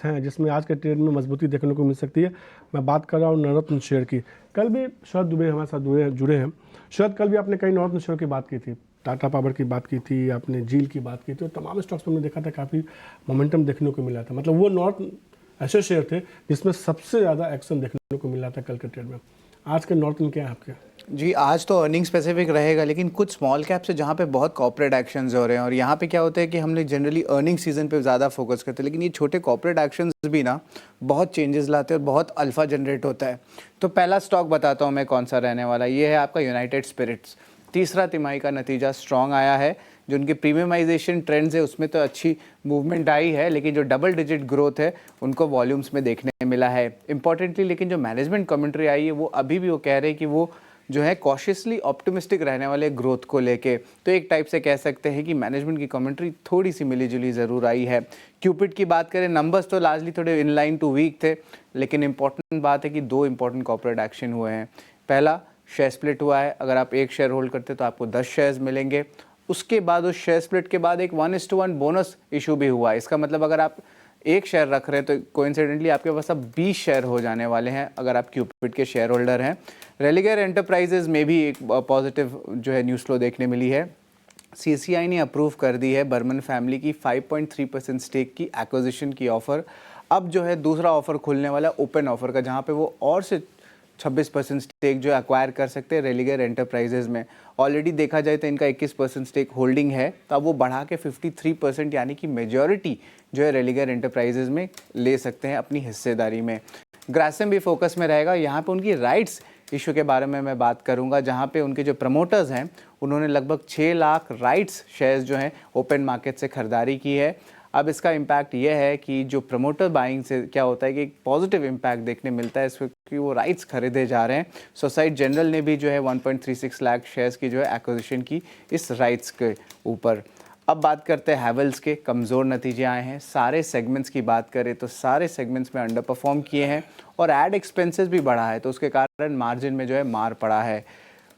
हैं जिसमें आज के ट्रेड में मजबूती देखने को मिल सकती है। मैं बात कर रहा हूँ नवरत्न शेयर की। कल भी शरद दुबे हमारे साथ जुड़े हैं। शरद, कल भी आपने कई नवरत्न शेयर की बात की थी, टाटा पावर की बात की थी, आपने जील की बात की थी, और तमाम स्टॉक्स पर हमने देखा था काफ़ी मोमेंटम देखने को मिला था। मतलब वो नॉर्थ ऐसे शेयर थे जिसमें सबसे ज़्यादा एक्शन देखने को मिला था कल के ट्रेड में। आज के नॉर्थ क्या है आपके? जी, आज तो अर्निंग स्पेसिफिक रहेगा, लेकिन कुछ स्मॉल कैप्स है जहाँ पे बहुत कॉर्पोरेट एक्शंस हो रहे हैं। और यहाँ पे क्या होता है कि हम लोग जनरली अर्निंग सीजन पे ज़्यादा फोकस करते हैं, लेकिन ये छोटे कॉर्पोरेट एक्शंस भी ना बहुत चेंजेस लाते हैं और बहुत अल्फा जनरेट होता है। तो पहला स्टॉक बताता हूँ मैं कौन सा रहने वाला। ये है आपका यूनाइटेड स्पिरिट्स। तीसरा तिमाही का नतीजा स्ट्रॉन्ग आया है। जो उनके प्रीमियमाइजेशन ट्रेंड्स है उसमें तो अच्छी मूवमेंट आई है, लेकिन जो डबल डिजिट ग्रोथ है उनको वॉल्यूम्स में देखने मिला है इंपॉर्टेंटली। लेकिन जो मैनेजमेंट कमेंट्री आई है वो अभी भी वो कह रहे हैं कि वो जो है कॉशियसली ऑप्टिमिस्टिक रहने वाले ग्रोथ को लेके। तो एक टाइप से कह सकते हैं कि मैनेजमेंट की कमेंट्री थोड़ी सी मिली जुली ज़रूर आई है। क्यूपिड की बात करें, नंबर्स तो लार्जली थोड़े इनलाइन टू वीक थे, लेकिन इंपॉर्टेंट बात है कि दो इंपॉर्टेंट कॉर्पोरेट एक्शन हुए हैं। पहला, शेयर स्प्लिट हुआ है। अगर आप एक शेयर होल्ड करते तो आपको 10 शेयर्स मिलेंगे। उसके बाद उस शेयर स्प्लिट के बाद एक 1:1 बोनस इशू भी हुआ है। इसका मतलब अगर आप एक शेयर रख रहे हैं तो कोइंसिडेंटली आपके पास अब 20 शेयर हो जाने वाले हैं अगर आप क्यूपिड के शेयर होल्डर हैं। रेलिगेयर एंटरप्राइजेज में भी एक पॉजिटिव जो है न्यूज़ फ्लो देखने मिली है। सीसीआई ने अप्रूव कर दी है बर्मन फैमिली की 5.3% स्टेक की एक्विजिशन की ऑफ़र। अब जो है दूसरा ऑफ़र खुलने वाला ओपन ऑफ़र का, जहाँ पे वो और से 26% स्टेक जो एक्वायर कर सकते हैं रेलिगेयर एंटरप्राइजेज में। ऑलरेडी देखा जाए तो इनका 21% स्टेक होल्डिंग है, तो अब वो बढ़ा के 53% यानी कि मेजॉरिटी जो है रेलिगेयर एंटरप्राइजेज में ले सकते हैं अपनी हिस्सेदारी में। ग्रासिम भी फोकस में रहेगा। यहाँ पे उनकी राइट्स इशू के बारे में मैं बात करूंगा, जहाँ पे उनके जो प्रमोटर्स हैं उन्होंने लगभग 6 लाख राइट्स शेयर्स जो हैं ओपन मार्केट से खरीदारी की है। अब इसका इम्पैक्ट ये है कि जो प्रमोटर बाइंग से क्या होता है कि एक पॉजिटिव इम्पैक्ट देखने मिलता है इसमें कि वो राइट्स खरीदे जा रहे हैं। सोसाइटी जनरल ने भी जो है 1.36 लाख शेयर्स की जो है एक्विजिशन की इस राइट्स के ऊपर। अब बात करते हैं हैवेल्स के। कमज़ोर नतीजे आए हैं। सारे सेगमेंट्स की बात करें तो सारे सेगमेंट्स में अंडर परफॉर्म किए हैं और ऐड एक्सपेंसेस भी बढ़ा है, तो उसके कारण मार्जिन में जो है मार पड़ा है।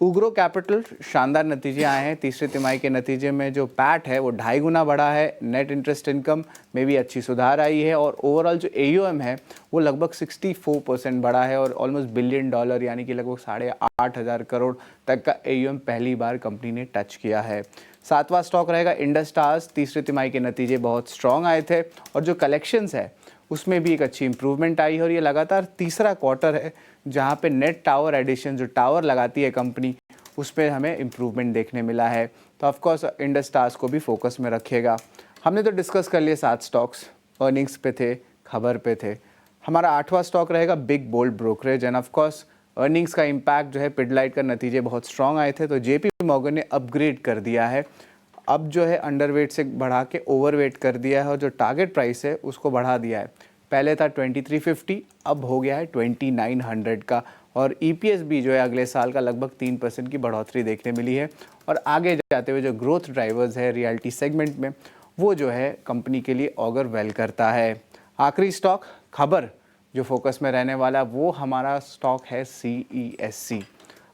उग्रो कैपिटल शानदार नतीजे आए हैं। तीसरे तिमाही के नतीजे में जो पैट है वो 2.5 गुना बढ़ा है। नेट इंटरेस्ट इनकम में भी अच्छी सुधार आई है और ओवरऑल जो AUM है वो लगभग 64% बढ़ा है और ऑलमोस्ट $1 बिलियन यानी कि लगभग 8,500 करोड़ तक का AUM पहली बार कंपनी ने टच किया है। सातवां स्टॉक रहेगा इंडस टावर्स। तीसरे तिमाही के नतीजे बहुत स्ट्रॉन्ग आए थे और जो कलेक्शंस है उसमें भी एक अच्छी इंप्रूवमेंट आई है और ये लगातार तीसरा क्वार्टर है जहाँ पे नेट टावर एडिशन, जो टावर लगाती है कंपनी, उस पर हमें इंप्रूवमेंट देखने मिला है। तो ऑफकोर्स इंडस टावर्स को भी फोकस में रखिएगा। हमने तो डिस्कस कर लिए 7 स्टॉक्स, अर्निंग्स पे थे, खबर पे थे। हमारा 8वां स्टॉक रहेगा big bold brokerage. And of course earnings का इम्पैक्ट जो है पिडलाइट का नतीजे बहुत स्ट्रॉन्ग आए थे तो JP मॉर्गन ने अपग्रेड कर दिया है। अब जो है अंडरवेट से बढ़ा के ओवरवेट कर दिया है और जो टारगेट प्राइस है उसको बढ़ा दिया है। पहले था 2350, अब हो गया है 2900 का। और EPS भी जो है अगले साल का लगभग 3% की बढ़ोतरी देखने मिली है। और आगे जाते हुए जो ग्रोथ ड्राइवर्स है रियल्टी सेगमेंट में वो जो है कंपनी के लिए ऑगर वेल करता है। आखिरी स्टॉक खबर जो फोकस में रहने वाला वो हमारा स्टॉक है CESC।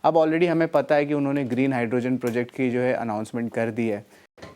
अब ऑलरेडी हमें पता है कि उन्होंने ग्रीन हाइड्रोजन प्रोजेक्ट की जो है अनाउंसमेंट कर दी है,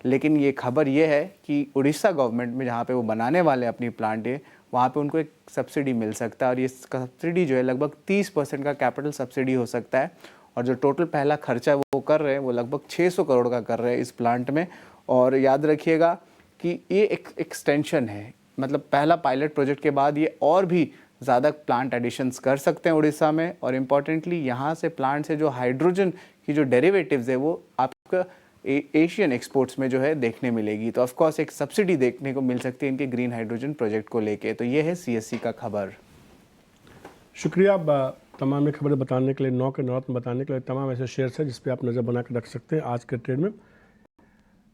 लेकिन ये खबर ये है कि उड़ीसा गवर्नमेंट में जहाँ पे वो बनाने वाले अपनी प्लांट है वहाँ पे उनको एक सब्सिडी मिल सकता है और ये सब्सिडी जो है लगभग 30% का कैपिटल सब्सिडी हो सकता है। और जो टोटल पहला खर्चा वो कर रहे हैं वो लगभग 600 करोड़ का कर रहे हैं इस प्लांट में। और याद रखिएगा कि ये एक एक्सटेंशन है, मतलब पहला पायलट प्रोजेक्ट के बाद ये और भी ज़्यादा प्लांट एडिशंस कर सकते हैं उड़ीसा में। और इम्पॉर्टेंटली यहाँ से प्लांट से जो हाइड्रोजन की जो डेरिवेटिव्स है वो आपका एशियन एक्सपोर्ट्स में जो है देखने मिलेगी। तो ऑफकोर्स एक सब्सिडी देखने को मिल सकती है इनके ग्रीन हाइड्रोजन प्रोजेक्ट को लेके। तो ये है CSC का खबर। शुक्रिया तमाम ये खबरें बताने के लिए, 9 के नौरत्न बताने के लिए। तमाम ऐसे शेयर्स हैं जिस पे आप नज़र बना कर रख सकते हैं आज के ट्रेड में।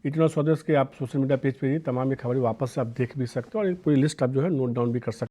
इतना स्वदेश के आप सोशल मीडिया पेज पे ही तमाम ये खबरें वापस से आप देख भी सकते हो और पूरी लिस्ट आप जो है नोट डाउन भी कर सकते हैं।